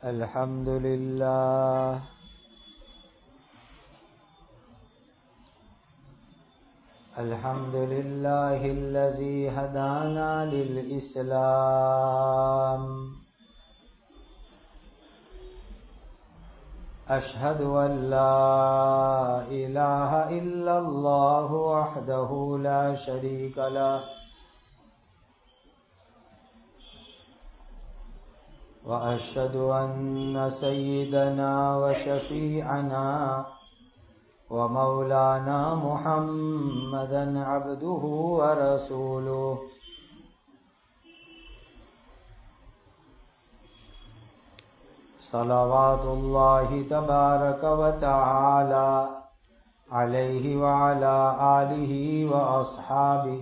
الحمد لله الحمد لله الذي هدانا للإسلام أشهد أن لا إله إلا الله وحده لا شريك له وأشهد أن سيدنا وشفيعنا ومولانا محمدا عبده ورسوله صلوات الله تبارك وتعالى عليه وعلى آله وأصحابه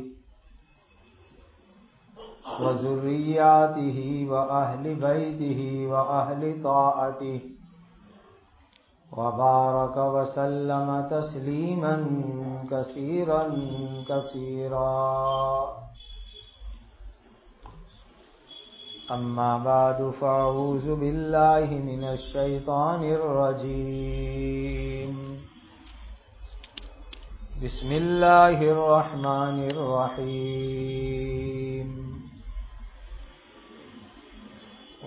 وذرياته وأهل بيته وأهل طاعته وبارك وسلم تسليما كثيرا كثيرا أما بعد فأعوذ بالله من الشيطان الرجيم بسم الله الرحمن الرحيم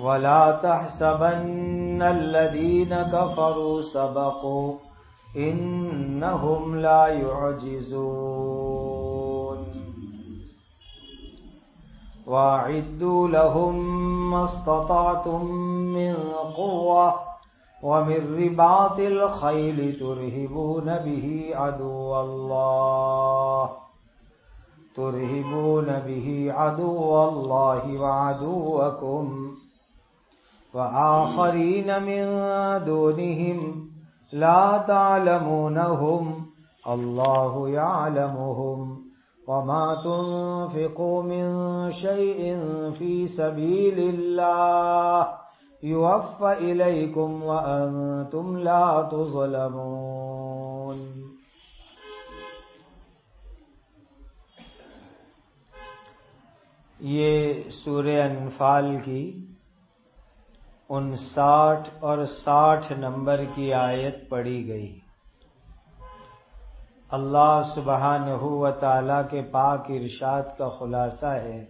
ولا تحسبن الذين كفروا سبقوا إنهم لا يعجزون وأعدوا لهم ما استطعتم من قوة ومن رباط الخيل ترهبون به عدو الله وعدوكم وآخرين من دونهم لا تعلمونهم الله يعلمهم وما تنفقوا من شيء في سبيل الله يوفى إليكم وأنتم لا تظلمون. یہ سورہ انفال کی 59 اور 60 نمبر کی آیت پڑھی گئی. اللہ سبحانہ و تعالی کے پاک ارشاد کا خلاصہ ہے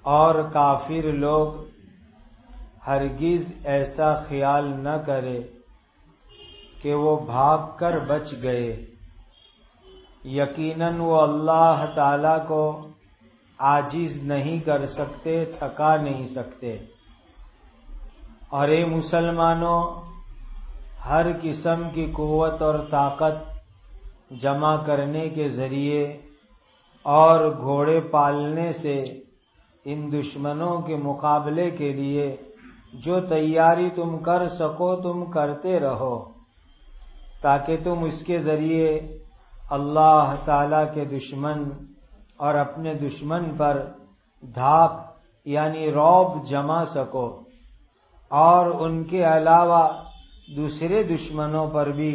اور کافر لوگ ہرگز ایسا خیال نہ کرے کہ وہ بھاگ کر بچ گئے. یقیناً وہ اللہ تعالی کو عاجز نہیں کر سکتے، تھکا نہیں سکتے. اور اے مسلمانوں، ہر قسم کی قوت اور طاقت جمع کرنے کے ذریعے اور گھوڑے پالنے سے ان دشمنوں کے مقابلے کے لیے جو تیاری تم کر سکو تم کرتے رہو، تاکہ تم اس کے ذریعے اللہ تعالی کے دشمن اور اپنے دشمن پر دھاک یعنی رعب جما سکو، اور ان کے علاوہ دوسرے دشمنوں پر بھی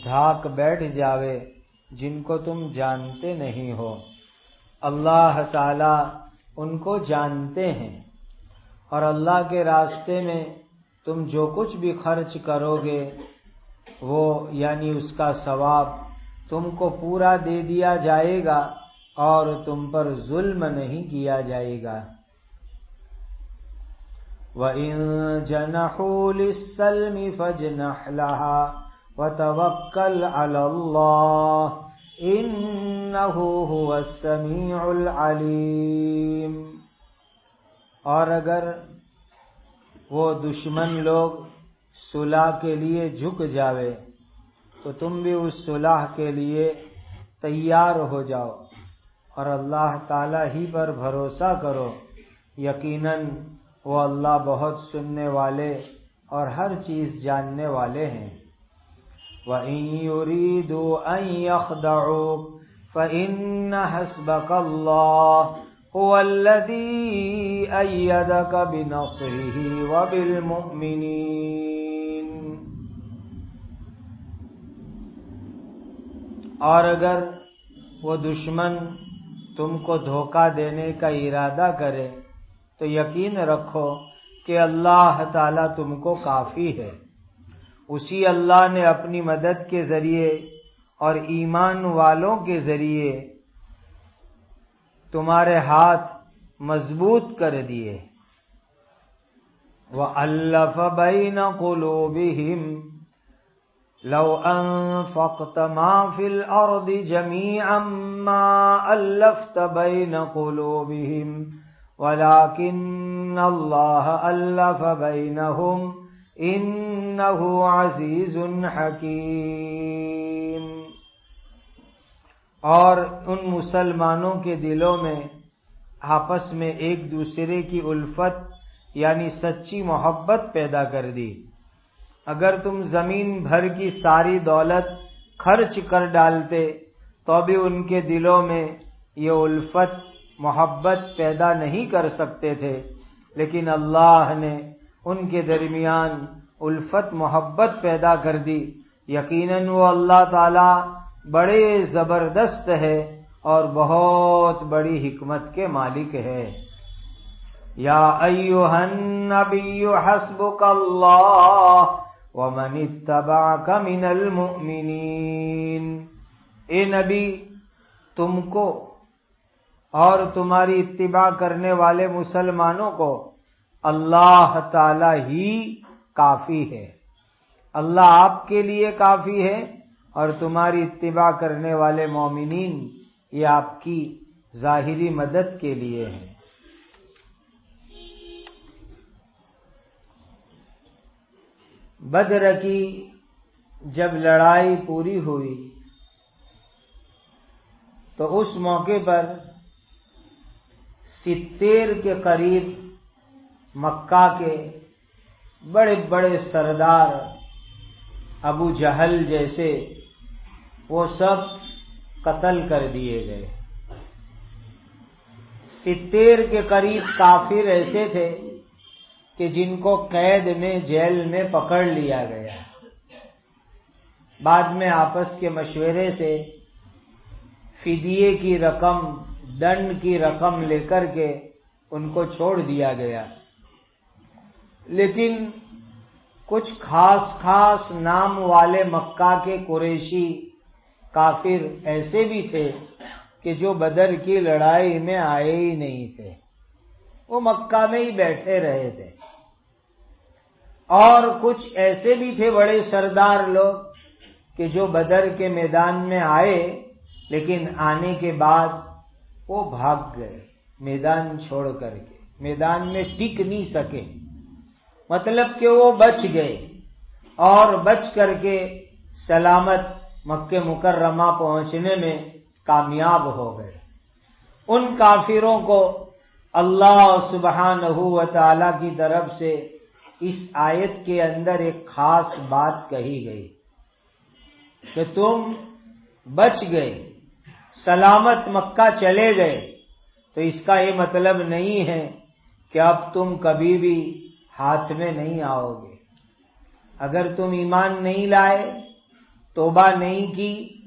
دھاک بیٹھ جاوے جن کو تم جانتے نہیں ہو. اللہ تعالی ان کو جانتے ہیں، اور اللہ کے راستے میں تم جو کچھ بھی خرچ کرو گے وہ یعنی اس کا ثواب تم کو پورا دے دیا جائے گا اور تم پر ظلم نہیں کیا جائے گا. وَإِن جَنَحُوا لِلسَّلْمِ فَاجْنَحْ لَهَا وَتَوَكَّلْ عَلَى اللَّهِ إِنَّهُ هُوَ السَّمِيعُ الْعَلِيمُ. اور اگر وہ دشمن لوگ صلح کے لیے جھک جاوے تو تم بھی اس صلح کے لیے تیار ہو جاؤ اور اللہ تعالی ہی پر بھروسہ کرو. یقیناً وہ اللہ بہت سننے والے اور ہر چیز جاننے والے ہیں. وَإِن يُرِيدُوا أَن يَخْدَعُوكَ فَإِنَّ حَسْبَكَ اللَّهُ هُوَ الَّذِي أَيَّدَكَ بِنَصْرِهِ وَبِالْمُؤْمِنِينَ. اور اگر وہ دشمن تم کو دھوکہ دینے کا ارادہ کرے تو یقین رکھو کہ اللہ تعالیٰ تم کو کافی ہے۔ اسی اللہ نے اپنی مدد کے ذریعے اور ایمان والوں کے ذریعے تمہارے ہاتھ مضبوط کر دیے۔ وَأَلَّفَ بَيْنَ قُلُوبِهِمْ لَوْ أَنفَقْتَ مَا فِي الْأَرْضِ جَمِيعًا مَا أَلَّفْتَ بَيْنَ قُلُوبِهِمْ وَلَكِنَّ اللَّهَ أَلَّفَ بَيْنَهُمْ إِنَّهُ عَزِيزٌ حَكِيمٌ۔ اور ان مسلمانوں کے دلوں میں آپس میں ایک دوسرے کی الفت یعنی سچی محبت پیدا کر دی۔ اگر تم زمین بھر کی ساری دولت خرچ کر ڈالتے تو بھی ان کے دلوں میں یہ الفت محبت پیدا نہیں کر سکتے تھے، لیکن اللہ نے ان کے درمیان الفت محبت پیدا کر دی۔ یقیناً وہ اللہ تعالی بڑے زبردست ہے اور بہت بڑی حکمت کے مالک ہے۔ یا ایھا النبی حسبک اللہ ومن اتبعک من المؤمنین۔ اے نبی، تم کو اور تمہاری اتباع کرنے والے مسلمانوں کو اللہ تعالی ہی کافی ہے۔ اللہ آپ کے لیے کافی ہے اور تمہاری اتباع کرنے والے مومنین یہ آپ کی ظاہری مدد کے لیے ہیں۔ بدر کی جب لڑائی پوری ہوئی تو اس موقع پر 70 کے قریب مکہ کے بڑے بڑے سردار ابو جہل جیسے وہ سب قتل کر دیے گئے۔ 70 کے قریب کافر ایسے تھے کہ جن کو قید میں جیل میں پکڑ لیا گیا۔ بعد میں آپس کے مشورے سے فدیے کی رقم، دنڈ کی رقم لے کر کے ان کو چھوڑ دیا گیا۔ لیکن کچھ خاص نام والے مکہ کے قریشی کافر ایسے بھی تھے کہ جو بدر کی لڑائی میں آئے ہی نہیں تھے، وہ مکہ میں ہی بیٹھے رہے تھے۔ اور کچھ ایسے بھی تھے بڑے سردار لوگ کہ جو بدر کے میدان میں آئے، لیکن آنے کے بعد وہ بھاگ گئے میدان چھوڑ کر کے، میدان میں ٹک نہیں سکے، مطلب کہ وہ بچ گئے اور بچ کر کے سلامت مکہ مکرمہ پہنچنے میں کامیاب ہو گئے۔ ان کافروں کو اللہ سبحانہ و تعالی کی طرف سے اس آیت کے اندر ایک خاص بات کہی گئی کہ تم بچ گئے، سلامت مکہ چلے گئے، تو اس کا یہ مطلب نہیں ہے کہ اب تم کبھی بھی ہاتھ میں نہیں آؤ گے۔ اگر تم ایمان نہیں لائے، توبہ نہیں کی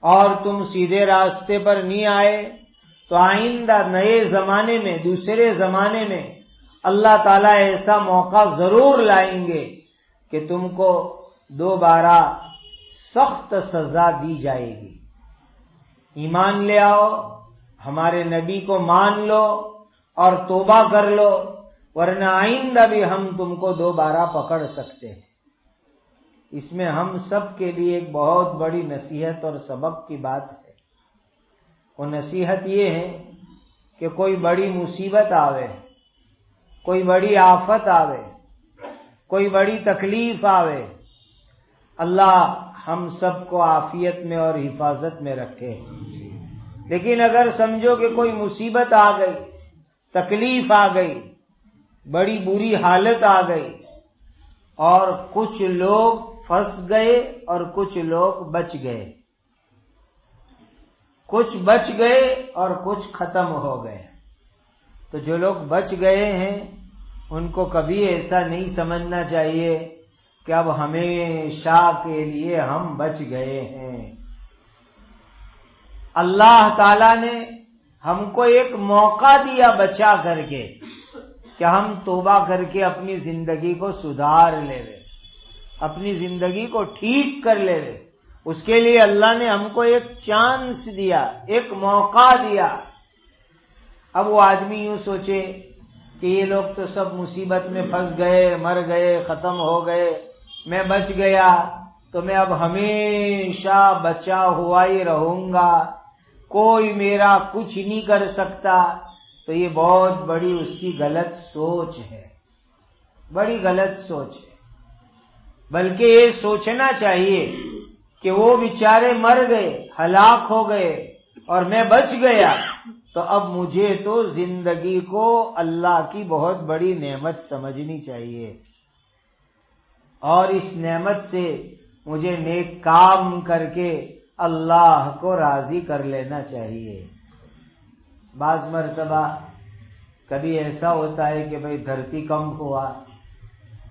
اور تم سیدھے راستے پر نہیں آئے تو آئندہ نئے زمانے میں، دوسرے زمانے میں اللہ تعالیٰ ایسا موقع ضرور لائیں گے کہ تم کو دوبارہ سخت سزا دی جائے گی۔ ایمان لے آؤ، ہمارے نبی کو مان لو اور توبہ کر لو، ورنہ آئندہ بھی ہم تم کو دوبارہ پکڑ سکتے ہیں۔ اس میں ہم سب کے لیے ایک بہت بڑی نصیحت اور سبق کی بات ہے۔ وہ نصیحت یہ ہے کہ کوئی بڑی مصیبت آوے، کوئی بڑی آفت آوے، کوئی بڑی تکلیف آوے، اللہ ہم سب کو عافیت میں اور حفاظت میں رکھے۔ لیکن اگر سمجھو کہ کوئی مصیبت آ گئی، تکلیف آ گئی، بڑی بری حالت آ گئی اور کچھ لوگ پھنس گئے اور کچھ لوگ بچ گئے، کچھ بچ گئے اور کچھ ختم ہو گئے، تو جو لوگ بچ گئے ہیں ان کو کبھی ایسا نہیں سمجھنا چاہیے کہ اب ہمیشہ کے لیے ہم بچ گئے ہیں۔ اللہ تعالی نے ہم کو ایک موقع دیا بچا کر کے، کہ ہم توبہ کر کے اپنی زندگی کو سدھار لے رہے، اپنی زندگی کو ٹھیک کر لے رہے۔ اس کے لیے اللہ نے ہم کو ایک چانس دیا، ایک موقع دیا۔ اب وہ آدمی یوں سوچے کہ یہ لوگ تو سب مصیبت میں پھنس گئے، مر گئے، ختم ہو گئے، میں بچ گیا تو میں اب ہمیشہ بچا ہوا ہی رہوں گا، کوئی میرا کچھ نہیں کر سکتا۔ تو یہ بہت بڑی اس کی غلط سوچ ہے، بڑی غلط سوچ ہے۔ بلکہ یہ سوچنا چاہیے کہ وہ بیچارے مر گئے، ہلاک ہو گئے اور میں بچ گیا، تو اب مجھے تو زندگی کو اللہ کی بہت بڑی نعمت سمجھنی چاہیے، اور اس نعمت سے مجھے نیک کام کر کے اللہ کو راضی کر لینا چاہیے۔ بعض مرتبہ کبھی ایسا ہوتا ہے کہ بھئی دھرتی کمپ ہوا،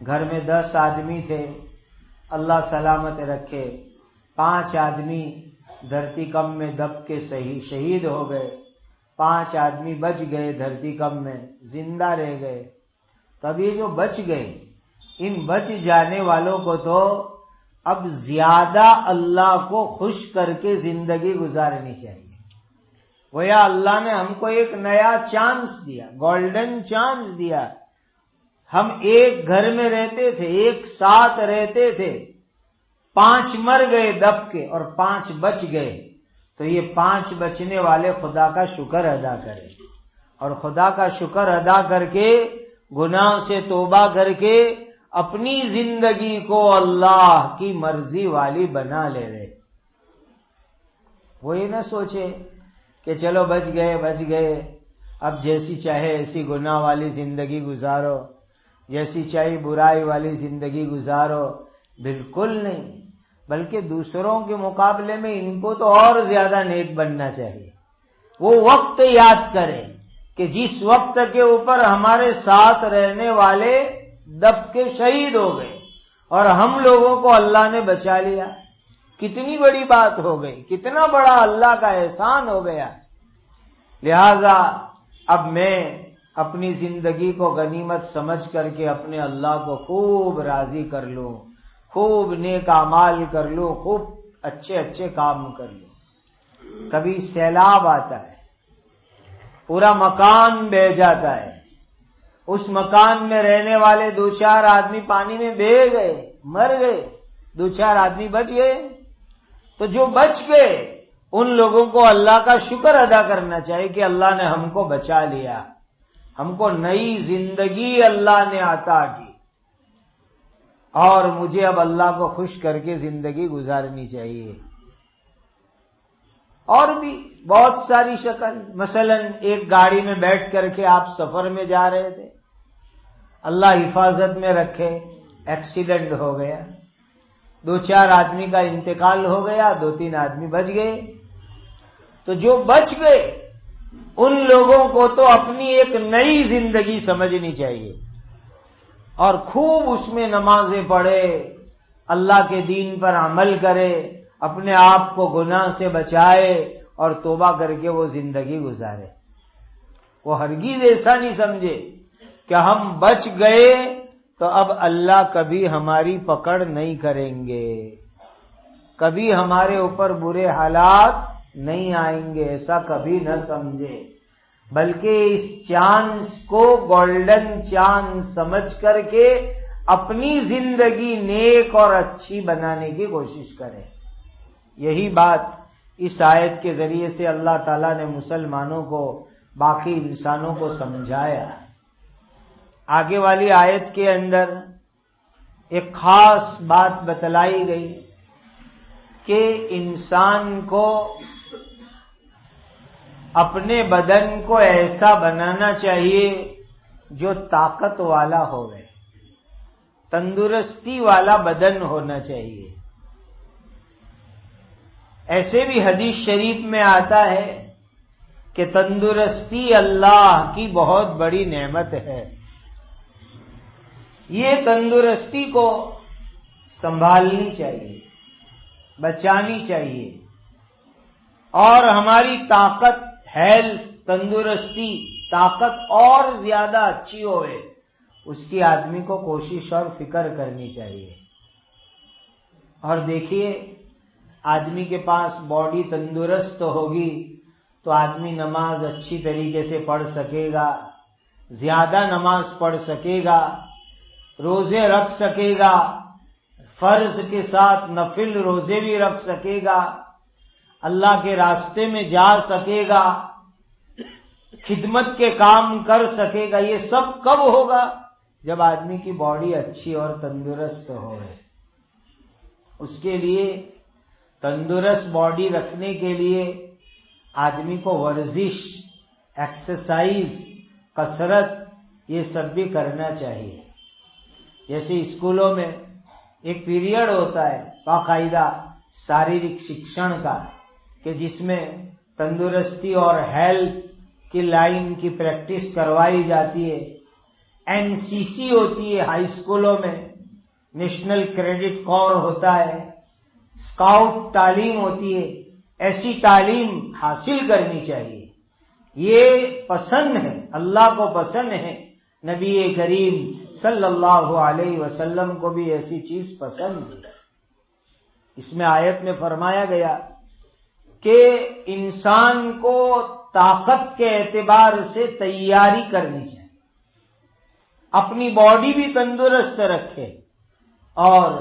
گھر میں 10 آدمی تھے، اللہ سلامت رکھے، 5 آدمی دھرتی کمپ میں دب کے شہید ہو گئے، 5 آدمی بچ گئے، دھرتی کمپ میں زندہ رہ گئے۔ تب یہ جو بچ گئے، ان بچ جانے والوں کو تو اب زیادہ اللہ کو خوش کر کے زندگی گزارنی چاہیے۔ گویا اللہ نے ہم کو ایک نیا چانس دیا، گولڈن چانس دیا۔ ہم ایک گھر میں رہتے تھے، ایک ساتھ رہتے تھے، 5 مر گئے دب کے اور 5 بچ گئے، تو یہ 5 بچنے والے خدا کا شکر ادا کریں، اور خدا کا شکر ادا کر کے گناہ سے توبہ کر کے اپنی زندگی کو اللہ کی مرضی والی بنا لے رہے۔ وہ یہ نہ سوچے کہ چلو بچ گئے، اب جیسی چاہے ایسی گناہ والی زندگی گزارو، جیسی چاہے برائی والی زندگی گزارو۔ بالکل نہیں، بلکہ دوسروں کے مقابلے میں ان کو تو اور زیادہ نیک بننا چاہیے۔ وہ وقت یاد کریں کہ جس وقت کے اوپر ہمارے ساتھ رہنے والے دب کے شہید ہو گئے اور ہم لوگوں کو اللہ نے بچا لیا، کتنی بڑی بات ہو گئی، کتنا بڑا اللہ کا احسان ہو گیا۔ لہذا اب میں اپنی زندگی کو غنیمت سمجھ کر کے اپنے اللہ کو خوب راضی کر لوں، خوب نیک اعمال کر لوں، خوب اچھے کام کر لوں۔ کبھی سیلاب آتا ہے، پورا مکان بہہ جاتا ہے، اس مکان میں رہنے والے 2-4 آدمی پانی میں بہہ گئے، مر گئے، 2-4 آدمی بچ گئے، تو جو بچ گئے ان لوگوں کو اللہ کا شکر ادا کرنا چاہیے کہ اللہ نے ہم کو بچا لیا، ہم کو نئی زندگی اللہ نے عطا کی، اور مجھے اب اللہ کو خوش کر کے زندگی گزارنی چاہیے۔ اور بھی بہت ساری شکل، مثلا ایک گاڑی میں بیٹھ کر کے آپ سفر میں جا رہے تھے، اللہ حفاظت میں رکھے، ایکسیڈنٹ ہو گیا، 2-4 آدمی کا انتقال ہو گیا، 2-3 آدمی بچ گئے، تو جو بچ گئے ان لوگوں کو تو اپنی ایک نئی زندگی سمجھنی چاہیے، اور خوب اس میں نمازیں پڑھے، اللہ کے دین پر عمل کرے، اپنے آپ کو گناہ سے بچائے اور توبہ کر کے وہ زندگی گزارے۔ وہ ہرگز ایسا نہیں سمجھے کہ ہم بچ گئے تو اب اللہ کبھی ہماری پکڑ نہیں کریں گے، کبھی ہمارے اوپر برے حالات نہیں آئیں گے، ایسا کبھی نہ سمجھے، بلکہ اس چانس کو گولڈن چانس سمجھ کر کے اپنی زندگی نیک اور اچھی بنانے کی کوشش کریں۔ یہی بات اس آیت کے ذریعے سے اللہ تعالیٰ نے مسلمانوں کو، باقی انسانوں کو سمجھایا۔ آگے والی آیت کے اندر ایک خاص بات بتلائی گئی کہ انسان کو اپنے بدن کو ایسا بنانا چاہیے جو طاقت والا ہوئے، تندرستی والا بدن ہونا چاہیے۔ ایسے بھی حدیث شریف میں آتا ہے کہ تندرستی اللہ کی بہت بڑی نعمت ہے، یہ تندرستی کو سنبھالنی چاہیے، بچانی چاہیے، اور ہماری طاقت، ہیلتھ، تندرستی طاقت اور زیادہ اچھی ہوئے، اس کی آدمی کو کوشش اور فکر کرنی چاہیے۔ اور دیکھیے، آدمی کے پاس باڈی تندرست ہوگی تو آدمی نماز اچھی طریقے سے پڑھ سکے گا، زیادہ نماز پڑھ سکے گا، روزے رکھ سکے گا، فرض کے ساتھ نفل روزے بھی رکھ سکے گا، اللہ کے راستے میں جا سکے گا، خدمت کے کام کر سکے گا۔ یہ سب کب ہوگا؟ جب آدمی کی باڈی اچھی اور تندرست ہوئے۔ اس کے لیے تندرست باڈی رکھنے کے لیے آدمی کو ورزش، ایکسرسائز، کسرت یہ سب بھی کرنا چاہیے۔ جیسے اسکولوں میں ایک پیریڈ ہوتا ہے باقاعدہ شاریرک شکشن کا، کہ جس میں تندرستی اور ہیلتھ کی لائن کی پریکٹس کروائی جاتی ہے۔ NCC ہوتی ہے ہائی اسکولوں میں، نیشنل کریڈٹ کور ہوتا ہے، اسکاؤٹ تعلیم ہوتی ہے۔ ایسی تعلیم حاصل کرنی چاہیے، یہ پسند ہے، اللہ کو پسند ہے، نبی کریم صلی اللہ علیہ وسلم کو بھی ایسی چیز پسند ہے۔ اس میں آیت میں فرمایا گیا کہ انسان کو طاقت کے اعتبار سے تیاری کرنی چاہیے، اپنی باڈی بھی تندرست رکھے، اور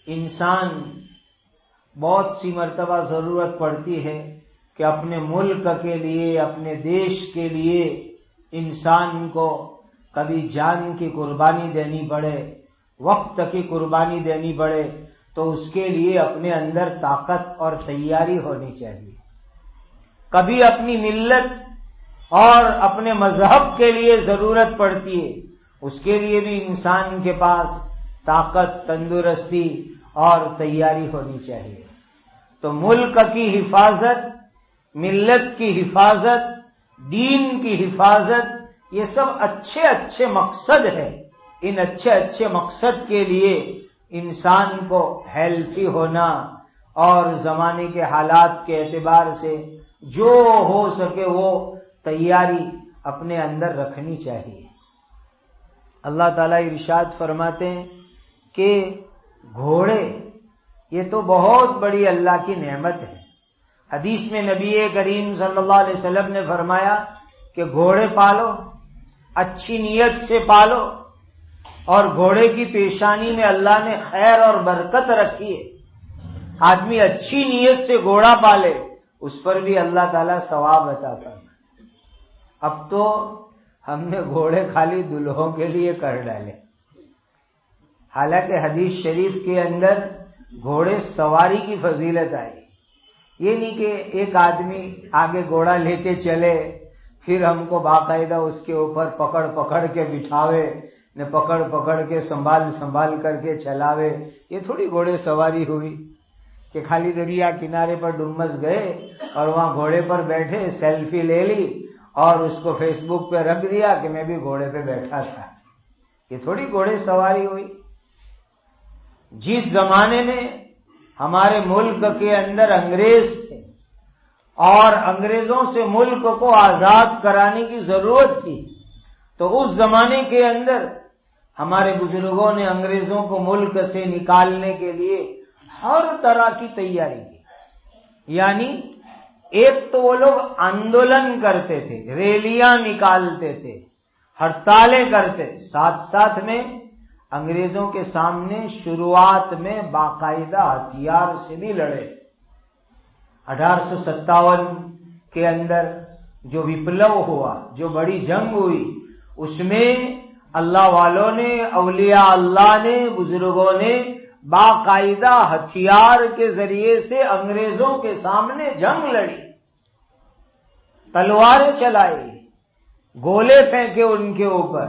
انسان بہت سی مرتبہ ضرورت پڑتی ہے کہ اپنے ملک کے لیے، اپنے دیش کے لیے انسان کو کبھی جان کی قربانی دینی پڑے، وقت کی قربانی دینی پڑے، تو اس کے لیے اپنے اندر طاقت اور تیاری ہونی چاہیے۔ کبھی اپنی ملت اور اپنے مذہب کے لیے ضرورت پڑتی ہے، اس کے لیے بھی انسان کے پاس طاقت، تندرستی اور تیاری ہونی چاہیے۔ تو ملک کی حفاظت، ملت کی حفاظت، دین کی حفاظت، یہ سب اچھے اچھے مقصد ہیں۔ ان اچھے اچھے مقصد کے لیے انسان کو ہیلتھی ہونا اور زمانے کے حالات کے اعتبار سے جو ہو سکے وہ تیاری اپنے اندر رکھنی چاہیے۔ اللہ تعالیٰ ارشاد فرماتے ہیں کہ گھوڑے یہ تو بہت بڑی اللہ کی نعمت ہے۔ حدیث میں نبی کریم صلی اللہ علیہ وسلم نے فرمایا کہ گھوڑے پالو، اچھی نیت سے پالو، اور گھوڑے کی پیشانی میں اللہ نے خیر اور برکت رکھی ہے۔ آدمی اچھی نیت سے گھوڑا پالے، اس پر بھی اللہ تعالیٰ ثواب عطا کرنا۔ اب تو ہم نے گھوڑے خالی دلہوں کے لیے کر ڈالے، حالانکہ حدیث شریف کے اندر گھوڑے سواری کی فضیلت آئی۔ یہ نہیں کہ ایک آدمی آگے گھوڑا لے کے چلے، پھر ہم کو باقاعدہ اس کے اوپر پکڑ پکڑ کے بٹھاوے، نہ پکڑ پکڑ کے سنبھال کر کے چلاوے۔ یہ تھوڑی گھوڑے سواری ہوئی کہ خالی دریا کنارے پر ڈمس گئے اور وہاں گھوڑے پر بیٹھے، سیلفی لے لی اور اس کو فیس بک پہ رکھ دیا کہ میں بھی گھوڑے پہ بیٹھا تھا۔ یہ تھوڑی گھوڑے سواری ہوئی۔ جس زمانے میں ہمارے ملک کے اندر انگریز تھے اور انگریزوں سے ملک کو آزاد کرانے کی ضرورت تھی، تو اس زمانے کے اندر ہمارے بزرگوں نے انگریزوں کو ملک سے نکالنے کے لیے ہر طرح کی تیاری کی۔ یعنی ایک تو وہ لوگ آندولن کرتے تھے، ریلیاں نکالتے تھے، ہڑتالیں کرتے، ساتھ ساتھ میں انگریزوں کے سامنے شروعات میں باقاعدہ ہتھیار سے بھی لڑے۔ 1857 کے اندر جو وپلو ہوا، جو بڑی جنگ ہوئی، اس میں اللہ والوں نے، اولیاء اللہ نے، بزرگوں نے باقاعدہ ہتھیار کے ذریعے سے انگریزوں کے سامنے جنگ لڑی، تلواریں چلائی، گولے پھینکے ان کے اوپر،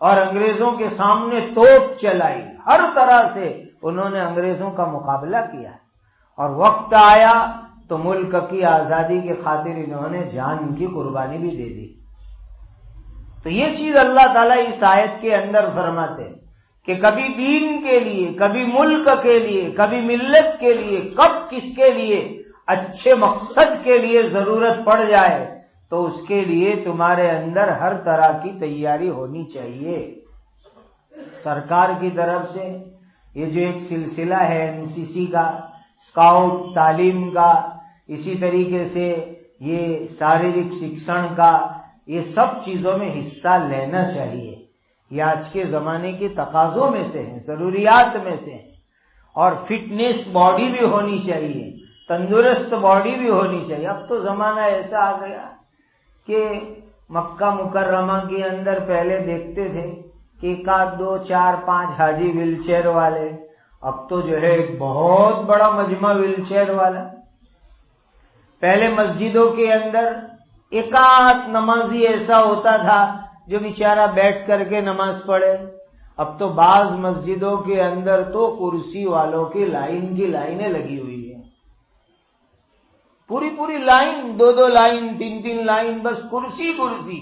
اور انگریزوں کے سامنے توپ چلائی۔ ہر طرح سے انہوں نے انگریزوں کا مقابلہ کیا، اور وقت آیا تو ملک کی آزادی کی خاطر انہوں نے جان کی قربانی بھی دے دی۔ تو یہ چیز اللہ تعالیٰ اس آیت کے اندر فرماتے کہ کبھی دین کے لیے، کبھی ملک کے لیے، کبھی ملت کے لیے، کب کس کے لیے اچھے مقصد کے لیے ضرورت پڑ جائے تو اس کے لیے تمہارے اندر ہر طرح کی تیاری ہونی چاہیے. سرکار کی طرف سے یہ جو ایک سلسلہ ہے NCC کا، اسکاؤٹ تعلیم کا، اسی طریقے سے یہ شاریرک شکشن کا، یہ سب چیزوں میں حصہ لینا چاہیے. یہ آج کے زمانے کے تقاضوں میں سے ہیں، ضروریات میں سے ہیں. اور فٹنس باڈی بھی ہونی چاہیے، تندرست باڈی بھی ہونی چاہیے. اب تو زمانہ ایسا آ گیا کہ مکہ مکرمہ کے اندر پہلے دیکھتے تھے کہ 1 2 4 5 حاجی ویل چیئر والے، اب تو جو ہے ایک بہت بڑا مجمع ویل چیئر والا. پہلے مسجدوں کے اندر 1 نمازی ایسا ہوتا تھا جو بیچارہ بیٹھ کر کے نماز پڑھے. اب تو بعض مسجدوں کے اندر تو کرسی والوں کی لائنیں لگی ہوئی ہیں، پوری لائن، 2 لائن، 3 لائن، بس کرسی.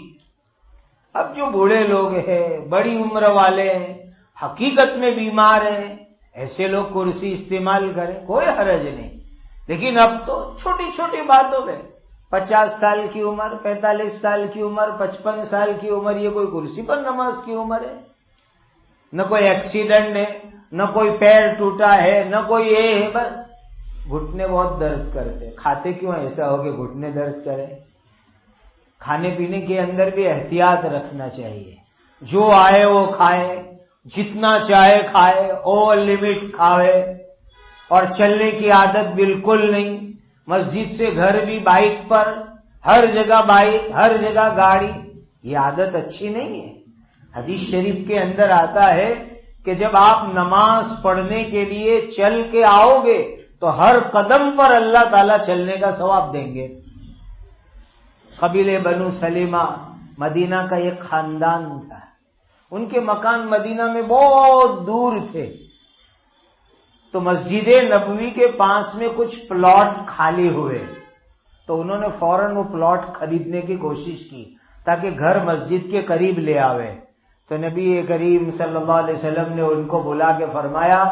اب جو بوڑھے لوگ ہیں، بڑی عمر والے ہیں، حقیقت میں بیمار ہیں، ایسے لوگ کرسی استعمال کریں، کوئی حرج نہیں. لیکن اب تو چھوٹی چھوٹی باتوں میں 50 سال کی عمر، 45 سال کی عمر، 55 سال کی عمر، یہ کوئی کرسی پر نماز کی عمر ہے؟ نہ کوئی ایکسیڈنٹ ہے، نہ کوئی پیر ٹوٹا ہے، نہ کوئی یہ ہے، بس گھٹنے بہت درد کرتے. کھاتے کیوں ایسا ہو کہ گھٹنے درد کرے؟ کھانے پینے کے اندر بھی احتیاط رکھنا چاہیے. جو آئے وہ کھائے، جتنا چاہے کھائے، اوور لمٹ کھاوے. اور چلنے کی عادت بالکل نہیں. مسجد سے گھر بھی بائک پر، ہر جگہ بائک، ہر جگہ گاڑی، یہ عادت اچھی نہیں ہے. حدیث شریف کے اندر آتا ہے کہ جب آپ نماز پڑھنے کے لیے چل کے آؤ گے تو ہر قدم پر اللہ تعالیٰ چلنے کا ثواب دیں گے. قبیلے بنو سلیمہ مدینہ کا ایک خاندان تھا. ان کے مکان مدینہ میں بہت دور تھے، تو مسجد نبوی کے پاس میں کچھ پلاٹ خالی ہوئے، تو انہوں نے فوراً وہ پلاٹ خریدنے کی کوشش کی تاکہ گھر مسجد کے قریب لے آوے. تو نبی کریم صلی اللہ علیہ وسلم نے ان کو بلا کے فرمایا،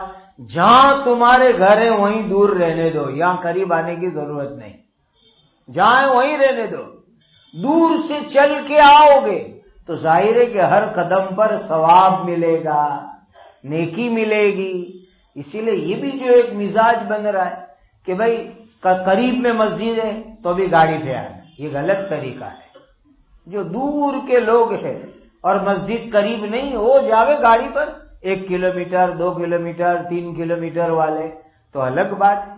جہاں تمہارے گھر ہیں وہیں دور رہنے دو، یہاں قریب آنے کی ضرورت نہیں، جہاں وہیں رہنے دو. دور سے چل کے آؤ گے تو ظاہر ہے کہ ہر قدم پر ثواب ملے گا، نیکی ملے گی. اسی لیے یہ بھی جو ایک مزاج بن رہا ہے کہ بھائی قریب میں مسجد ہے تو بھی گاڑی پہ آنا، یہ غلط طریقہ ہے. جو دور کے لوگ ہیں اور مسجد قریب نہیں، وہ جاوے گاڑی پر، 1 کلومیٹر، 2 کلومیٹر، 3 کلومیٹر والے تو الگ بات ہے.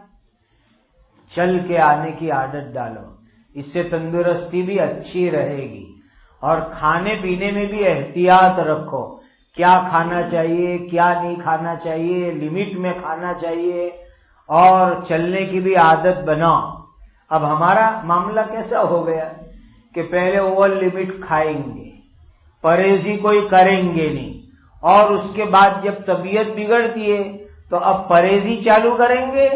چل کے آنے کی عادت ڈالو، اس سے تندرستی بھی اچھی رہے گی. اور کھانے پینے میں بھی احتیاط رکھو، کیا کھانا چاہیے، کیا نہیں کھانا چاہیے، لمٹ میں کھانا چاہیے، اور چلنے کی بھی عادت بناؤ. اب ہمارا معاملہ کیسا ہو گیا کہ پہلے اوور لمٹ کھائیں گے، پرہیزی کوئی کریں گے نہیں، اور اس کے بعد جب طبیعت بگڑتی ہے تو اب پرہیزی چالو کریں گے،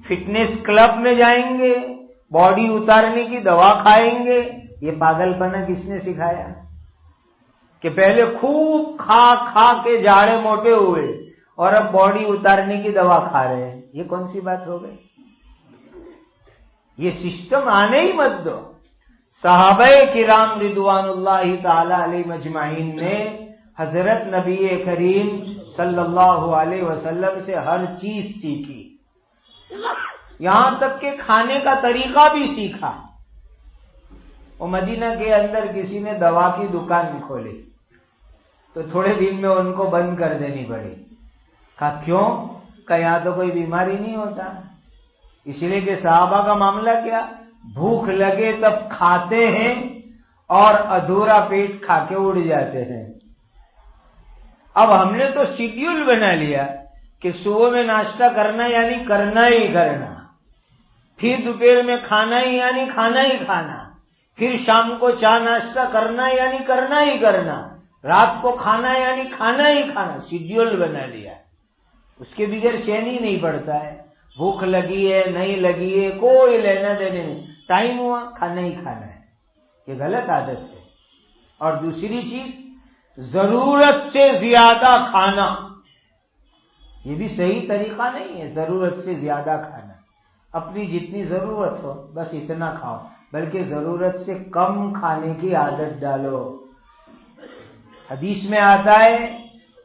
فٹنس کلب میں جائیں گے، باڈی اتارنے کی دوا کھائیں گے. یہ پاگل پنا کس نے سکھایا کہ پہلے خوب کھا کے جاڑے موٹے ہوئے اور اب باڈی اتارنے کی دوا کھا رہے ہیں؟ یہ کون سی بات ہو گئی؟ یہ سسٹم آنے ہی مت دو. صحابہ کرام رضوان اللہ تعالی علیہ مجمعین نے حضرت نبی کریم صلی اللہ علیہ وسلم سے ہر چیز سیکھی، یہاں تک کہ کھانے کا طریقہ بھی سیکھا. وہ مدینہ کے اندر کسی نے دوا کی دکان کھولی تو تھوڑے دن میں ان کو بند کر دینی پڑی. کہا کیوں؟ کہ یہاں تو کوئی بیماری نہیں ہوتا. اس لیے کہ صحابہ کا معاملہ کیا، بھوک لگے تب کھاتے ہیں اور ادھورا پیٹ کھا کے اڑ جاتے ہیں. اب ہم نے تو شیڈیول بنا لیا کہ صبح میں ناشتہ کرنا یعنی کرنا ہی کرنا، پھر دوپہر میں کھانا ہی یعنی کھانا ہی کھانا، پھر شام کو چائے ناشتہ کرنا یعنی کرنا ہی کرنا، رات کو کھانا یعنی کھانا ہی کھانا. شیڈیول بنا لیا، اس کے بغیر چین ہی نہیں پڑتا ہے. بھوک لگی ہے نہیں لگی ہے کوئی لینا دینے نہیں، ٹائم ہوا کھانا ہی کھانا ہے. یہ غلط عادت ہے. اور دوسری چیز، ضرورت سے زیادہ کھانا، یہ بھی صحیح طریقہ نہیں ہے. ضرورت سے زیادہ کھانا، اپنی جتنی ضرورت ہو بس اتنا کھاؤ، بلکہ ضرورت سے کم کھانے کی عادت ڈالو۔ حدیث میں آتا ہے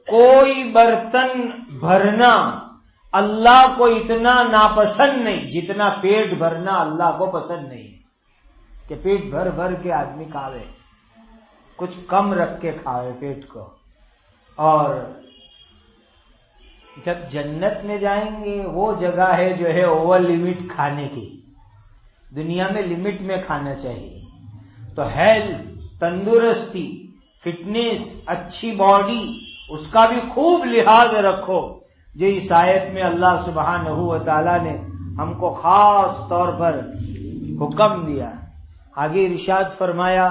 کوئی برتن بھرنا اللہ کو اتنا ناپسند نہیں جتنا پیٹ بھرنا اللہ کو پسند نہیں ہے، کہ پیٹ بھر بھر کے آدمی کھاوے، کچھ کم رکھ کے کھاوے پیٹ کو۔ اور جب جنت میں جائیں گے وہ جگہ ہے جو ہے اوور لمٹ کھانے کی، دنیا میں لمٹ میں کھانا چاہیے۔ تو ہیلتھ، تندرستی، فٹنس، اچھی باڈی، اس کا بھی خوب لحاظ رکھو، جو اس آیت میں اللہ سبحانہ و تعالی نے ہم کو خاص طور پر حکم دیا۔ آگے ارشاد فرمایا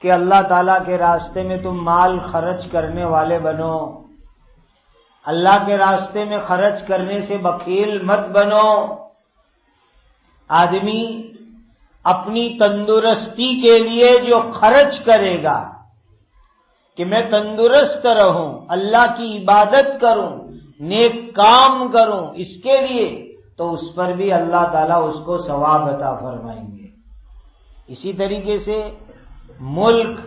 کہ اللہ تعالیٰ کے راستے میں تم مال خرچ کرنے والے بنو، اللہ کے راستے میں خرچ کرنے سے بخیل مت بنو۔ آدمی اپنی تندرستی کے لیے جو خرچ کرے گا کہ میں تندرست رہوں، اللہ کی عبادت کروں، نیک کام کروں، اس کے لیے، تو اس پر بھی اللہ تعالیٰ اس کو ثواب عطا فرمائیں گے۔ اسی طریقے سے ملک،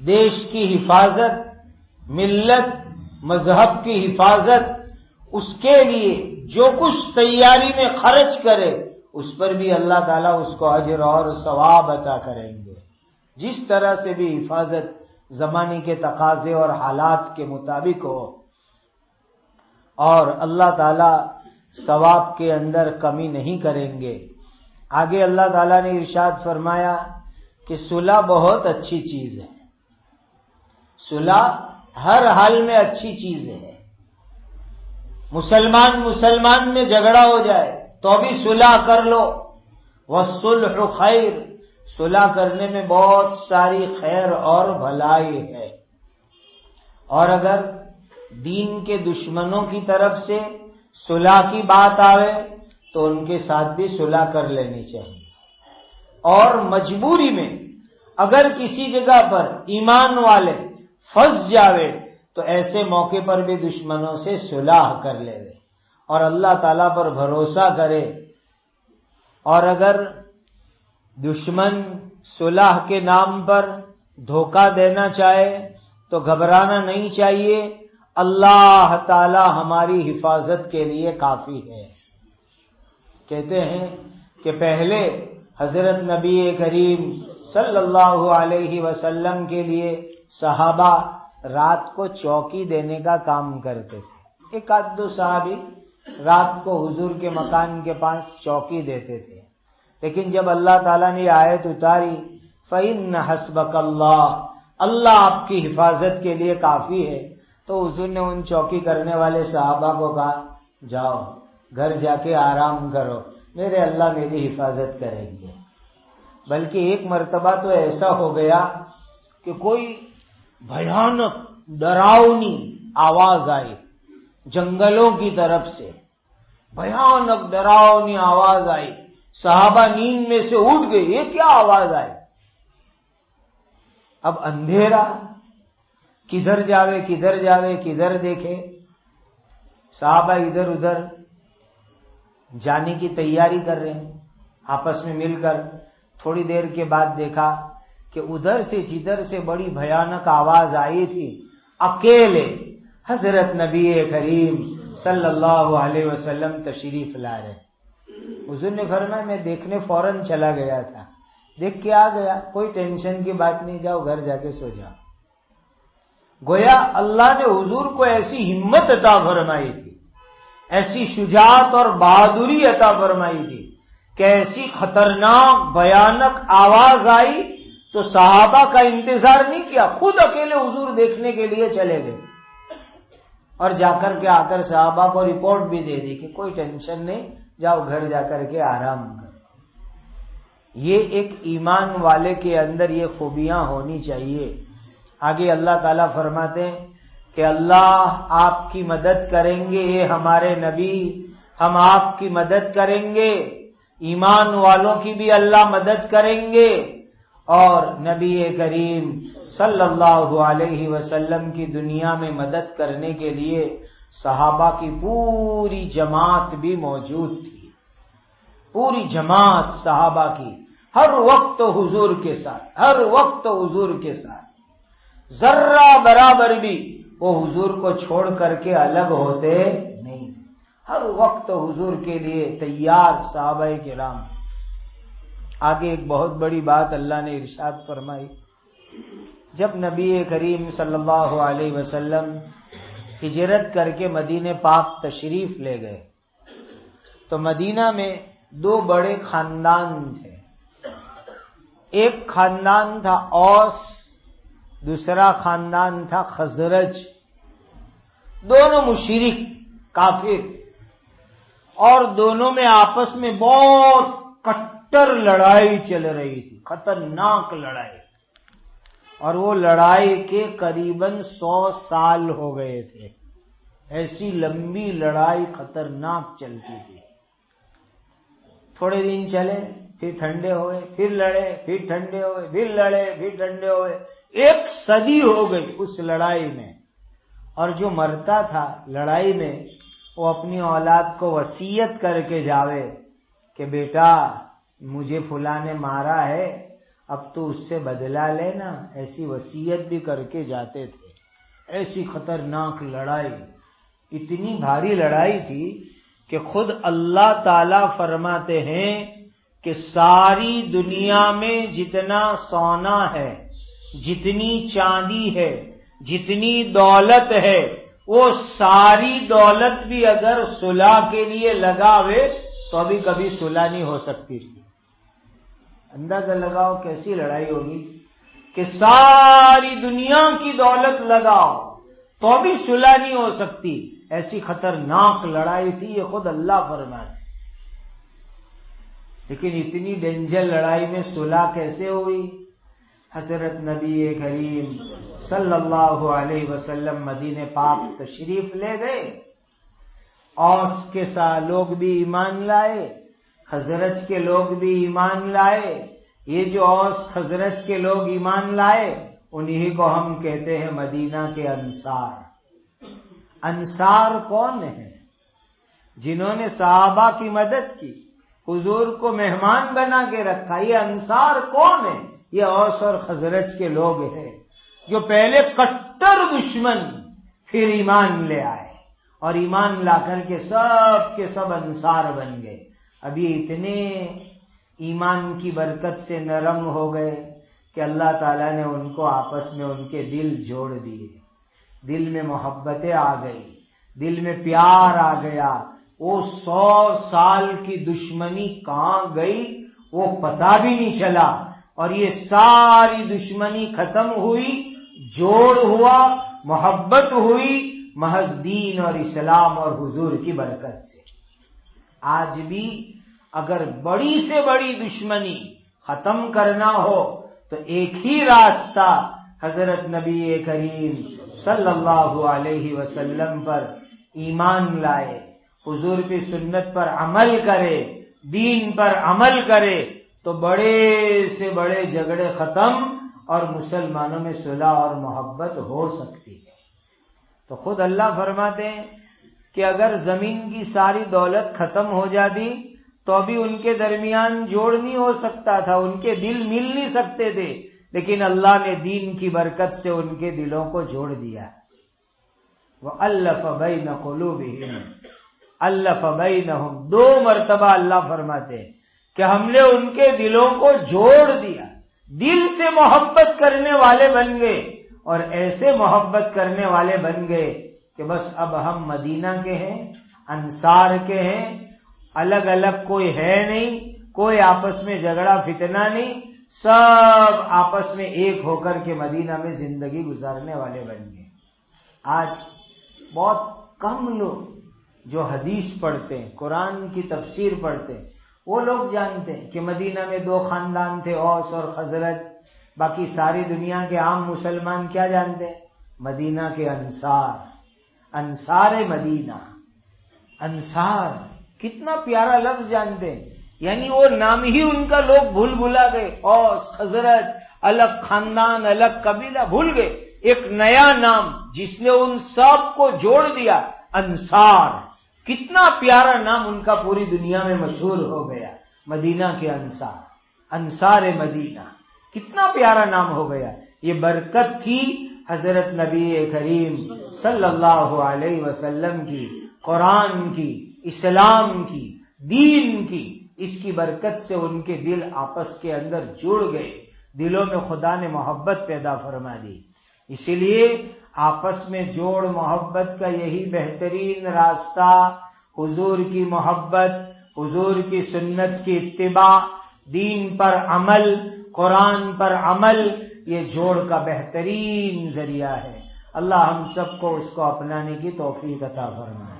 دیش کی حفاظت، ملت، مذہب کی حفاظت، اس کے لیے جو کچھ تیاری میں خرچ کرے اس پر بھی اللہ تعالیٰ اس کو اجر اور ثواب عطا کریں گے، جس طرح سے بھی حفاظت زمانے کے تقاضے اور حالات کے مطابق ہو، اور اللہ تعالیٰ ثواب کے اندر کمی نہیں کریں گے۔ آگے اللہ تعالیٰ نے ارشاد فرمایا کہ صلح بہت اچھی چیز ہے، صلح ہر حال میں اچھی چیز ہے۔ مسلمان میں جھگڑا ہو جائے تو بھی صلح کر لو، والصلح خیر، صلح کرنے میں بہت ساری خیر اور بھلائی ہے۔ اور اگر دین کے دشمنوں کی طرف سے صلح کی بات آوے تو ان کے ساتھ بھی صلح کر لینی چاہیے۔ اور مجبوری میں اگر کسی جگہ پر ایمان والے پھنس جاوے تو ایسے موقع پر بھی دشمنوں سے صلح کر لے اور اللہ تعالیٰ پر بھروسہ کرے۔ اور اگر دشمن صلح کے نام پر دھوکہ دینا چاہے تو گھبرانا نہیں چاہیے، اللہ تعالیٰ ہماری حفاظت کے لیے کافی ہے۔ کہتے ہیں کہ پہلے حضرت نبی کریم صلی اللہ علیہ وسلم کے لیے صحابہ رات کو چوکی دینے کا کام کرتے تھے، ایک آدھ دو صحابی رات کو حضور کے مکان کے پاس چوکی دیتے تھے۔ لیکن جب اللہ تعالیٰ نے آیت اتاری فَإِنَّ حَسْبَكَ اللَّهُ، اللہ آپ کی حفاظت کے لیے کافی ہے، تو حضور نے ان چوکی کرنے والے صحابہ کو کہا جاؤ گھر جا کے آرام کرو، میرے اللہ میری حفاظت کریں گے۔ بلکہ ایک مرتبہ تو ایسا ہو گیا کہ کوئی بھیانک ڈراؤنی آواز آئی جنگلوں کی طرف سے، بھیانک ڈراؤنی آواز آئی، صحابہ نیند میں سے اٹھ گئے، یہ کیا آواز آئی؟ اب اندھیرا، کدھر جاوے کدھر دیکھے، صحابہ ادھر ادھر جانے کی تیاری کر رہے ہیں آپس میں مل کر۔ تھوڑی دیر کے بعد دیکھا کہ ادھر سے جدھر سے بڑی بھیانک آواز آئی تھی اکیلے حضرت نبی کریم صلی اللہ علیہ وسلم تشریف لا رہے۔ حضور نے فرمایا میں دیکھنے فوراً چلا گیا تھا، دیکھ کے آ گیا، کوئی ٹینشن کی بات نہیں، جاؤ گھر جا کے سو جاؤ۔ گویا اللہ نے حضور کو ایسی ہمت عطا فرمائی تھی، ایسی شجاعت اور بہادری عطا فرمائی تھی کہ ایسی خطرناک بھیانک آواز آئی تو صحابہ کا انتظار نہیں کیا، خود اکیلے حضور دیکھنے کے لیے چلے گئے، اور جا کر کے آ کر صحابہ کو رپورٹ بھی دے دی کہ کوئی ٹینشن نہیں، جاؤ گھر جا کر کے آرام کرو۔ یہ ایک ایمان والے کے اندر یہ خوبیاں ہونی چاہیے۔ آگے اللہ تعالیٰ فرماتے ہیں کہ اللہ آپ کی مدد کریں گے، اے ہمارے نبی ہم آپ کی مدد کریں گے، ایمان والوں کی بھی اللہ مدد کریں گے۔ اور نبی کریم صلی اللہ علیہ وسلم کی دنیا میں مدد کرنے کے لیے صحابہ کی پوری جماعت بھی موجود تھی، پوری جماعت صحابہ کی ہر وقت حضور کے ساتھ، ہر وقت حضور کے ساتھ، ذرہ برابر بھی وہ حضور کو چھوڑ کر کے الگ ہوتے نہیں، ہر وقت حضور کے لیے تیار صحابہ کرام۔ آگے ایک بہت بڑی بات اللہ نے ارشاد فرمائی، جب نبی کریم صلی اللہ علیہ وسلم ہجرت کر کے مدینہ پاک تشریف لے گئے تو مدینہ میں دو بڑے خاندان تھے، ایک خاندان تھا اوس، دوسرا خاندان تھا خزرج، دونوں مشرک کافر، اور دونوں میں آپس میں بہت کٹر لڑائی چل رہی تھی، خطرناک لڑائی، اور وہ لڑائی کے قریباً 100 سال ہو گئے تھے، ایسی لمبی لڑائی خطرناک چلتی تھی۔ تھوڑے دن چلے، پھر ٹھنڈے ہوئے، پھر لڑے، پھر ٹھنڈے ہوئے، پھر لڑے، پھر ٹھنڈے ہوئے، 1 صدی ہو گئی اس لڑائی میں۔ اور جو مرتا تھا لڑائی میں وہ اپنی اولاد کو وصیت کر کے جاوے کہ بیٹا مجھے فلاں نے مارا ہے، اب تو اس سے بدلہ لینا، ایسی وصیت بھی کر کے جاتے تھے۔ ایسی خطرناک لڑائی، اتنی بھاری لڑائی تھی کہ خود اللہ تعالی فرماتے ہیں کہ ساری دنیا میں جتنا سونا ہے، جتنی چاندی ہے، جتنی دولت ہے، وہ ساری دولت بھی اگر صلح کے لیے لگاوے تو ابھی کبھی صلح نہیں ہو سکتی تھی۔ اندازہ لگاؤ کیسی لڑائی ہوگی کہ ساری دنیا کی دولت لگاؤ تو بھی صلح نہیں ہو سکتی، ایسی خطرناک لڑائی تھی، یہ خود اللہ فرماتے۔ لیکن اتنی ڈینجر لڑائی میں صلح کیسے ہوئی؟ حضرت نبی کریم صلی اللہ علیہ وسلم مدینہ پاک تشریف لے گئے، اوس کے ساتھ لوگ بھی ایمان لائے، خزرج کے لوگ بھی ایمان لائے۔ یہ جو اوس خزرج کے لوگ ایمان لائے انہی کو ہم کہتے ہیں مدینہ کے انصار۔ انصار کون ہیں؟ جنہوں نے صحابہ کی مدد کی، حضور کو مہمان بنا کے رکھا۔ یہ انصار کون ہیں؟ یہ اوس اور خزرج کے لوگ ہیں جو پہلے کٹر دشمن پھر ایمان لے آئے، اور ایمان لا کر کے سب کے سب انصار بن گئے۔ ابھی اتنے ایمان کی برکت سے نرم ہو گئے کہ اللہ تعالیٰ نے ان کو آپس میں ان کے دل جوڑ دیے، دل میں محبتیں آ گئی، دل میں پیار آ گیا۔ وہ 100 سال کی دشمنی کہاں گئی وہ پتہ بھی نہیں چلا، اور یہ ساری دشمنی ختم ہوئی، جوڑ ہوا، محبت ہوئی، محض دین اور اسلام اور حضور کی برکت سے۔ آج بھی اگر بڑی سے بڑی دشمنی ختم کرنا ہو تو ایک ہی راستہ حضرت نبی کریم صلی اللہ علیہ وسلم پر ایمان لائے، حضور کی سنت پر عمل کرے، دین پر عمل کرے تو بڑے سے بڑے جھگڑے ختم اور مسلمانوں میں صلح اور محبت ہو سکتی ہے۔ تو خود اللہ فرماتے ہیں کہ اگر زمین کی ساری دولت ختم ہو جاتی تو ابھی ان کے درمیان جوڑ نہیں ہو سکتا تھا، ان کے دل مل نہیں سکتے تھے، لیکن اللہ نے دین کی برکت سے ان کے دلوں کو جوڑ دیا۔ وَأَلَّفَ بَيْنَ قُلُوبِهِمْ، أَلَّفَ بَيْنَهُمْ، 2 مرتبہ اللہ فرماتے ہیں کہ ہم نے ان کے دلوں کو جوڑ دیا، دل سے محبت کرنے والے بن گئے، اور ایسے محبت کرنے والے بن گئے کہ بس اب ہم مدینہ کے ہیں، انصار کے ہیں، الگ الگ کوئی ہے نہیں، کوئی آپس میں جھگڑا فتنہ نہیں، سب آپس میں ایک ہو کر کے مدینہ میں زندگی گزارنے والے بن گئے۔ آج بہت کم لوگ جو حدیث پڑھتے ہیں، قرآن کی تفسیر پڑھتے ہیں، وہ لوگ جانتے ہیں کہ مدینہ میں 2 خاندان تھے، اوس اور خزرج۔ باقی ساری دنیا کے عام مسلمان کیا جانتے ہیں؟ مدینہ کے انصار، انصار مدینہ۔ انصار کتنا پیارا لفظ جانتے ہیں، یعنی وہ نام ہی ان کا لوگ بھول بھلا گئے، اوس خزرج، الگ خاندان، الگ قبیلہ بھول گئے، ایک نیا نام جس نے ان سب کو جوڑ دیا، انصار۔ کتنا پیارا نام ان کا پوری دنیا میں مشہور ہو گیا، مدینہ کے انصار۔ انصار مدینہ، کتنا پیارا نام ہو گیا. یہ برکت تھی حضرت نبی کریم صلی اللہ علیہ وسلم کی، قرآن کی، اسلام کی، دین کی. اس کی برکت سے ان کے دل آپس کے اندر جڑ گئے، دلوں میں خدا نے محبت پیدا فرما دی. اسی لیے آپس میں جوڑ محبت کا یہی بہترین راستہ حضور کی محبت، حضور کی سنت کی اتباع، دین پر عمل، قرآن پر عمل، یہ جوڑ کا بہترین ذریعہ ہے. اللہ ہم سب کو اس کو اپنانے کی توفیق عطا فرمائے.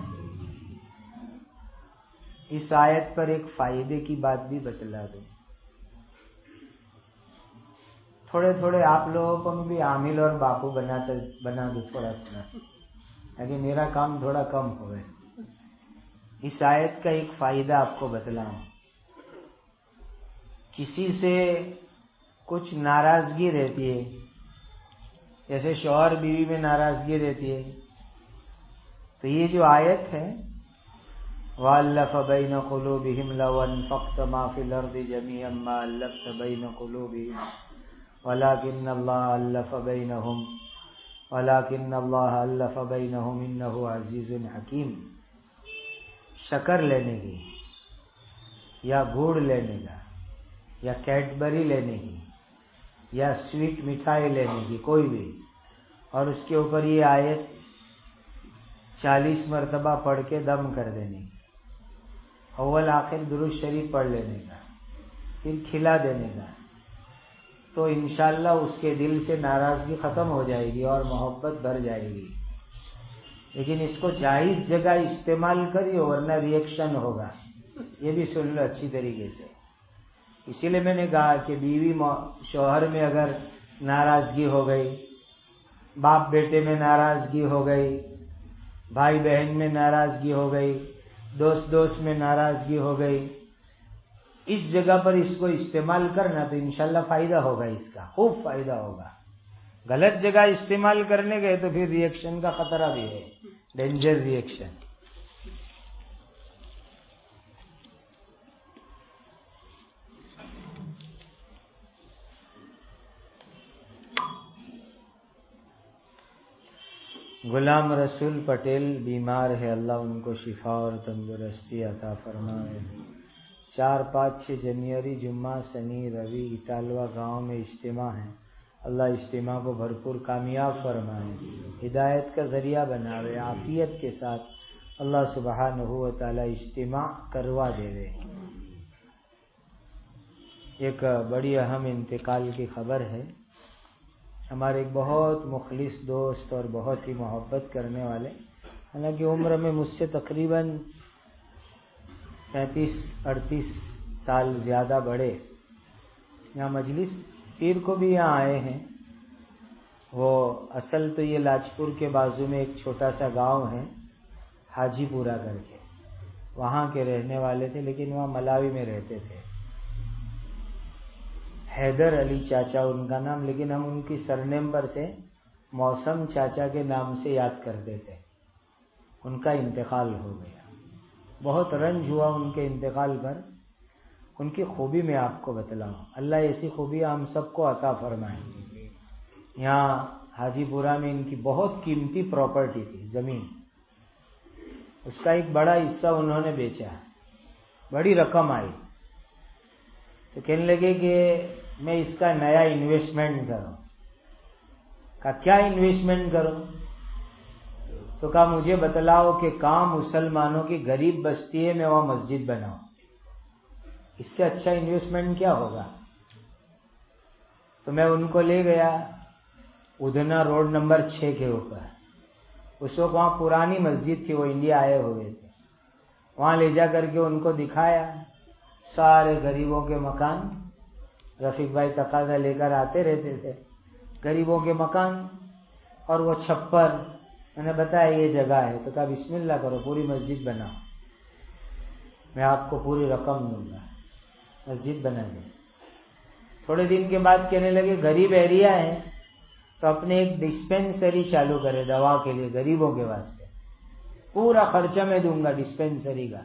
اس آیت پر ایک فائدے کی بات بھی بتلا دوں. تھوڑے تھوڑے آپ لوگوں کو میں بھی عامل اور باپو بنا دوں تھوڑا تھوڑا، تاکہ میرا کام تھوڑا کم ہوئے. اس آیت کا ایک فائدہ آپ کو بتلاؤں. کسی سے کچھ ناراضگی رہتی ہے، جیسے شوہر بیوی میں ناراضگی رہتی ہے، تو یہ جو آیت ہے وَأَلَّفَ بَيْنَ قُلُوبِهِمْ لَوْ أَنفَقْتَ مَا فِي الْأَرْضِ جَمِيعًا مَا أَلَّفْتَ بَيْنَ قُلُوبِهِمْ وَلَكِنَّ اللَّهَ أَلَّفَ بَيْنَهُمْ إِنَّهُ عَزِيزٌ حَكِيمٌ. شکر لینے کی یا گڑ لینے کا یا کیڈبری لینے کی یا سویٹ مٹھائی لینے کی کوئی بھی، اور اس کے اوپر یہ آیت 40 مرتبہ پڑھ کے دم کر دینے کی، اول آخر درود شریف پڑھ لینے کا، پھر کھلا دینے کا، تو انشاءاللہ اس کے دل سے ناراضگی ختم ہو جائے گی اور محبت بھر جائے گی. لیکن اس کو جائز جگہ استعمال کریے ورنہ ریئیکشن ہوگا. یہ بھی سن لو اچھی طریقے سے. اسی لیے میں نے کہا کہ بیوی شوہر میں اگر ناراضگی ہو گئی، باپ بیٹے میں ناراضگی ہو گئی، بھائی بہن میں ناراضگی ہو گئی، دوست میں ناراضگی ہو گئی، اس جگہ پر اس کو استعمال کرنا تو انشاءاللہ فائدہ ہوگا، اس کا خوب فائدہ ہوگا. غلط جگہ استعمال کرنے گئے تو پھر ریئیکشن کا خطرہ بھی ہے، ڈینجر ریئیکشن. غلام رسول پٹیل بیمار ہے، اللہ ان کو شفا اور تندرستی عطا فرمائے. 4، 5، 6 جنوری جمعہ، سنی، روی، اٹالوا گاؤں میں اجتماع ہے. اللہ اجتماع کو بھرپور کامیاب فرمائے، ہدایت کا ذریعہ بناوے، عافیت کے ساتھ اللہ سبحانہ و تعالی اجتماع کروا دے. ایک بڑی اہم انتقال کی خبر ہے. ہمارے ایک بہت مخلص دوست اور بہت ہی محبت کرنے والے، حالانکہ عمر میں مجھ سے تقریباً 35-38 سال زیادہ بڑے، یہاں مجلس پیر کو بھی یہاں آئے ہیں. وہ اصل تو یہ لاجپور کے بازو میں ایک چھوٹا سا گاؤں ہے حاجی پورا کر کے، وہاں کے رہنے والے تھے، لیکن وہاں ملاوی میں رہتے تھے. حیدر علی چاچا ان کا نام، لیکن ہم ان کی سرنیم پر سے موسم چاچا کے نام سے یاد کرتے تھے. ان کا انتقال ہو گیا، بہت رنج ہوا ان کے انتقال پر. ان کی خوبی میں آپ کو بتلاؤں، اللہ ایسی خوبی ہم سب کو عطا فرمائے. یہاں حاجی پورہ میں ان کی بہت قیمتی پراپرٹی تھی، زمین. اس کا ایک بڑا حصہ انہوں نے بیچا، بڑی رقم آئی، تو کہنے لگے کہ میں اس کا نیا انویسٹمنٹ کروں. کہا کیا انویسٹمنٹ کروں؟ تو کہا مجھے بتلاؤ کہ کہاں مسلمانوں کی غریب بستی ہے، میں وہاں مسجد بناؤں. اس سے اچھا انویسٹمنٹ کیا ہوگا؟ تو میں ان کو لے گیا ادھنا روڈ نمبر 6 کے اوپر. اس وقت وہاں پرانی مسجد تھی، وہ انڈیا آئے ہوئے تھے. وہاں لے جا کر کے ان کو دکھایا سارے غریبوں کے مکان. رفیق بھائی تقاضا لے کر آتے رہتے تھے، غریبوں کے مکان اور وہ چھپر. میں نے بتایا یہ جگہ ہے، تو کہا بسم اللہ کرو، پوری مسجد بناؤ، میں آپ کو پوری رقم دوں گا، مسجد بنا دیں. تھوڑے دن کے بعد کہنے لگے غریب ایریا ہے تو اپنے ایک ڈسپینسری چالو کرے دوا کے لیے، غریبوں کے واسطے، پورا خرچہ میں دوں گا ڈسپینسری کا.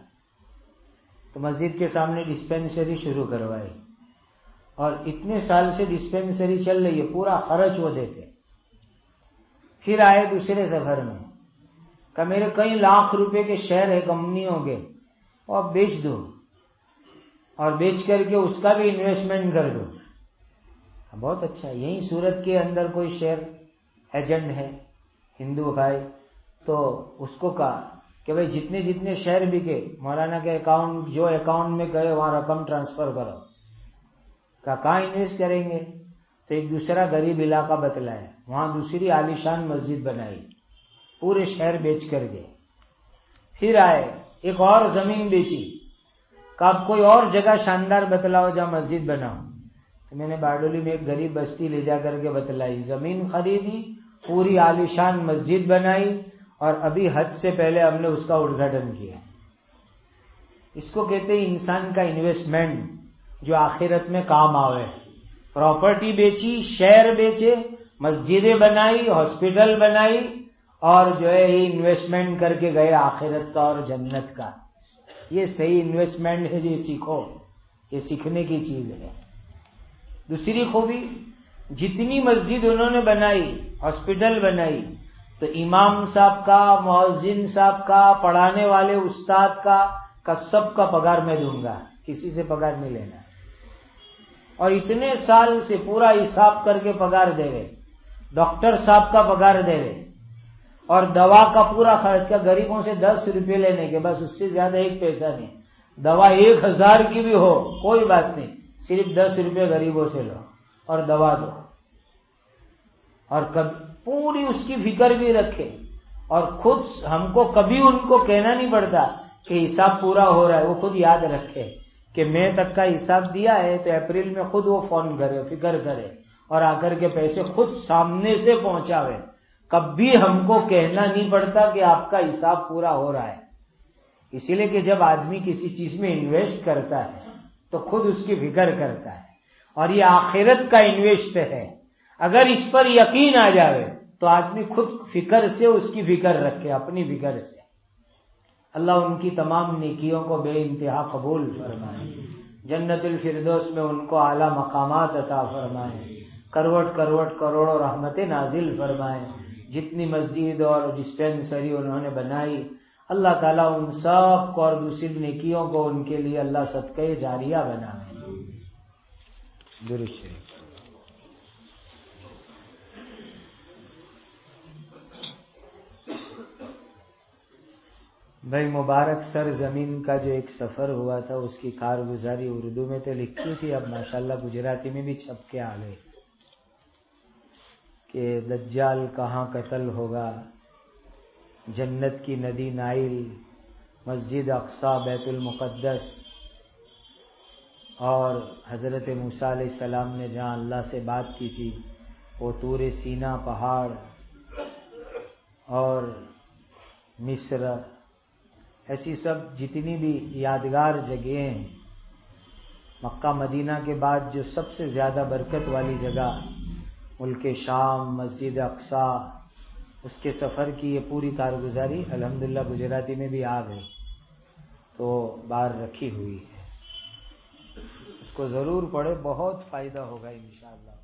تو مسجد کے سامنے ڈسپینسری شروع کروائی. اور اتنے سال سے ڈسپینسری چل رہی ہے، پورا خرچ وہ دیتے. پھر آئے دوسرے سفر میں، کہ میرے کئی لاکھ روپے کے شیئر ہے کمپنیوں کے، وہ اب بیچ دو اور بیچ کر کے اس کا بھی انویسٹمنٹ کر دو. بہت اچھا. یہیں سورت کے اندر کوئی شیئر ایجنٹ ہے ہندو بھائی، تو اس کو کہا کہ بھائی جتنے جتنے شیئر بکے مولانا کے اکاؤنٹ، جو اکاؤنٹ میں گئے وہاں رقم ٹرانسفر کرو. کہاں انویسٹ کریں گے؟ تو ایک دوسرا غریب علاقہ بتلایا، وہاں دوسری عالیشان مسجد بنائی، پورے شہر بیچ کر گئے. پھر آئے ایک اور زمین بیچی، کہ آپ کوئی اور جگہ شاندار بتلاؤ جہاں مسجد بناؤ. تو میں نے باڈولی میں ایک غریب بستی لے جا کر کے بتلائی، زمین خریدی، پوری عالیشان مسجد بنائی، اور ابھی حج سے پہلے ہم نے اس کا ادگھاٹن کیا. اس کو کہتے ہیں انسان کا انویسٹمنٹ جو آخرت میں کام آوے. پراپرٹی بیچی، شہر بیچے، مسجدیں بنائی، ہاسپٹل بنائی، اور جو ہے یہ انویسٹمنٹ کر کے گئے آخرت کا اور جنت کا. یہ صحیح انویسٹمنٹ ہے، یہ سیکھو، یہ سیکھنے کی چیز ہے. دوسری خوبی، جتنی مسجد انہوں نے بنائی، ہاسپٹل بنائی، تو امام صاحب کا، مؤذن صاحب کا، پڑھانے والے استاد کا سب کا پگار میں دوں گا، کسی سے پگار نہیں لینا. اور اتنے سال سے پورا حساب کر کے پگار دے گئے. ڈاکٹر صاحب کا پگار دے گئے، اور دوا کا پورا خرچ کا. غریبوں سے 10 روپے لینے کے، بس اس سے زیادہ ایک پیسہ نہیں. دوا 1000 کی بھی ہو کوئی بات نہیں، صرف 10 روپے غریبوں سے لو اور دوا دو. اور پوری اس کی فکر بھی رکھے، اور خود ہم کو کبھی ان کو کہنا نہیں پڑتا کہ حساب پورا ہو رہا ہے. وہ خود یاد رکھے کہ مئی تک کا حساب دیا ہے، تو اپریل میں خود وہ فون کرے، فکر کرے، اور آ کر کے پیسے خود سامنے سے پہنچاوے. کبھی ہم کو کہنا نہیں پڑتا کہ آپ کا حساب پورا ہو رہا ہے. اسی لیے کہ جب آدمی کسی چیز میں انویسٹ کرتا ہے تو خود اس کی فکر کرتا ہے، اور یہ آخرت کا انویسٹ ہے. اگر اس پر یقین آ جائے تو آدمی خود فکر سے اس کی فکر رکھے، اپنی فکر سے. اللہ ان کی تمام نیکیوں کو بے انتہا قبول فرمائے، جنت الفردوس میں ان کو اعلیٰ مقامات عطا فرمائے، کروڑ کروڑ کروڑوں رحمتیں نازل فرمائے. جتنی مسجد اور ڈسپینسری انہوں نے بنائی، اللہ تعالیٰ ان سب کو اور دوسری نیکیوں کو ان کے لیے اللہ صدقہ جاریہ بنائے. درود شریف. بھائی مبارک سر زمین کا جو ایک سفر ہوا تھا، اس کی کارگزاری اردو میں تو لکھی تھی، اب ماشاءاللہ گجراتی میں بھی چھپ کے آ گئی، کہ دجال کہاں قتل ہوگا، جنت کی ندی نائل، مسجد اقصی، بیت المقدس، اور حضرت موسیٰ علیہ السلام نے جہاں اللہ سے بات کی تھی وہ طور سینا پہاڑ، اور مصر، ایسی سب جتنی بھی یادگار جگہیں ہیں. مکہ مدینہ کے بعد جو سب سے زیادہ برکت والی جگہ ملک شام، مسجد اقصی، اس کے سفر کی یہ پوری کارگزاری الحمدللہ گجراتی میں بھی آ گئی، تو باہر رکھی ہوئی ہے، اس کو ضرور پڑھے، بہت فائدہ ہوگا انشاءاللہ.